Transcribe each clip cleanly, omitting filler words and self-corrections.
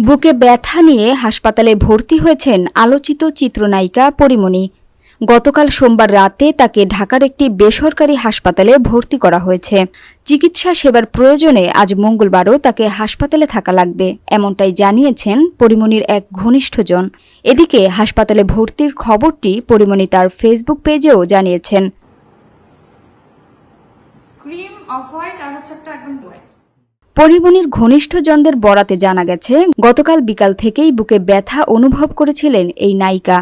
বুকে ব্যথা নিয়ে হাসপাতালে ভর্তি হয়েছেন আলোচিত চিত্রনায়িকা পরীমনি। গতকাল সোমবার রাতে তাকে ঢাকার একটি বেসরকারি হাসপাতালে ভর্তি করা হয়েছে। চিকিৎসা সেবার প্রয়োজনে আজ মঙ্গলবারও তাকে হাসপাতালে থাকা লাগবে, এমনটাই জানিয়েছেন পরীমনির এক ঘনিষ্ঠজন। এদিকে হাসপাতালে ভর্তির খবরটি পরীমনি তার ফেসবুক পেজেও জানিয়েছেন। পরীমনির ঘনিষ্ঠজনদের বরাতে জানা গেছে, গতকাল বিকাল থেকেই বুকে ব্যথা অনুভব করেছিলেন এই নায়িকা।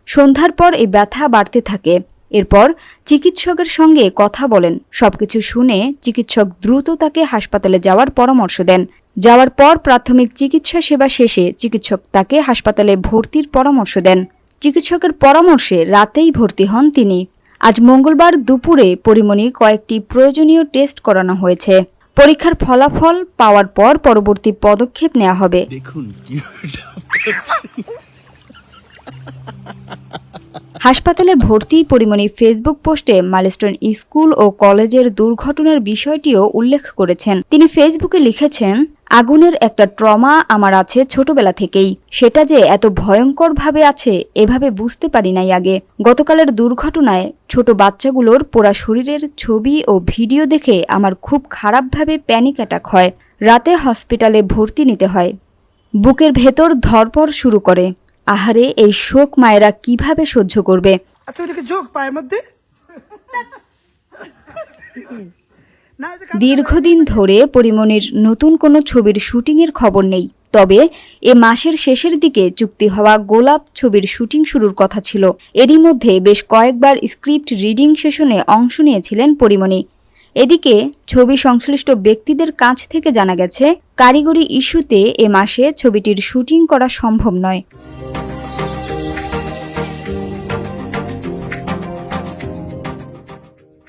সন্ধ্যার পর এই ব্যথা বাড়তে থাকে। এরপর চিকিৎসকের সঙ্গে কথা বলেন। সবকিছু শুনে চিকিৎসক দ্রুত তাকে হাসপাতালে যাওয়ার পরামর্শ দেন। যাওয়ার পর প্রাথমিক চিকিৎসা সেবা শেষে চিকিৎসক তাকে হাসপাতালে ভর্তির পরামর্শ দেন। চিকিৎসকের পরামর্শে রাতেই ভর্তি হন তিনি। আজ মঙ্গলবার দুপুরে পরীমনি কয়েকটি প্রয়োজনীয় টেস্ট করানো হয়েছে। পরীক্ষার ফলাফল পাওয়ার পর পরবর্তী পদক্ষেপ নেওয়া হবে। হাসপাতালে ভর্তি পরীমনি ফেসবুক পোস্টে মাইলস্টোন স্কুল ও কলেজের দুর্ঘটনার বিষয়টিও উল্লেখ করেছেন। তিনি ফেসবুকে লিখেছেন, আগুনের একটা ট্রমা আমার আছে ছোটবেলা থেকেই। সেটা যে এত ভয়ঙ্করভাবে আছে এভাবে বুঝতে পারি নাই আগে। গতকালের দুর্ঘটনায় ছোট বাচ্চাগুলোর পোড়া শরীরের ছবি ও ভিডিও দেখে আমার খুব খারাপভাবে প্যানিক অ্যাটাক হয়। রাতে হসপিটালে ভর্তি নিতে হয়। বুকের ভেতর ধড়ফড় শুরু করে। আহারে, এই শোক মায়েরা কিভাবে সহ্য করবে? আচ্ছা, ওটা কি জোক পায়ের মধ্যে? দীর্ঘদিন ধরে পরীমনির নতুন কোনো ছবির শুটিংয়ের খবর নেই। তবে এ মাসের শেষের দিকে চুক্তি হওয়া গোলাপ ছবির শুটিং শুরুর কথা ছিল। এরই মধ্যে বেশ কয়েকবার স্ক্রিপ্ট রিডিং সেশনে অংশ নিয়েছিলেন পরীমনি। এদিকে ছবি সংশ্লিষ্ট ব্যক্তিদের কাছ থেকে জানা গেছে, কারিগরি ইস্যুতে এ মাসে ছবিটির শুটিং করা সম্ভব নয়।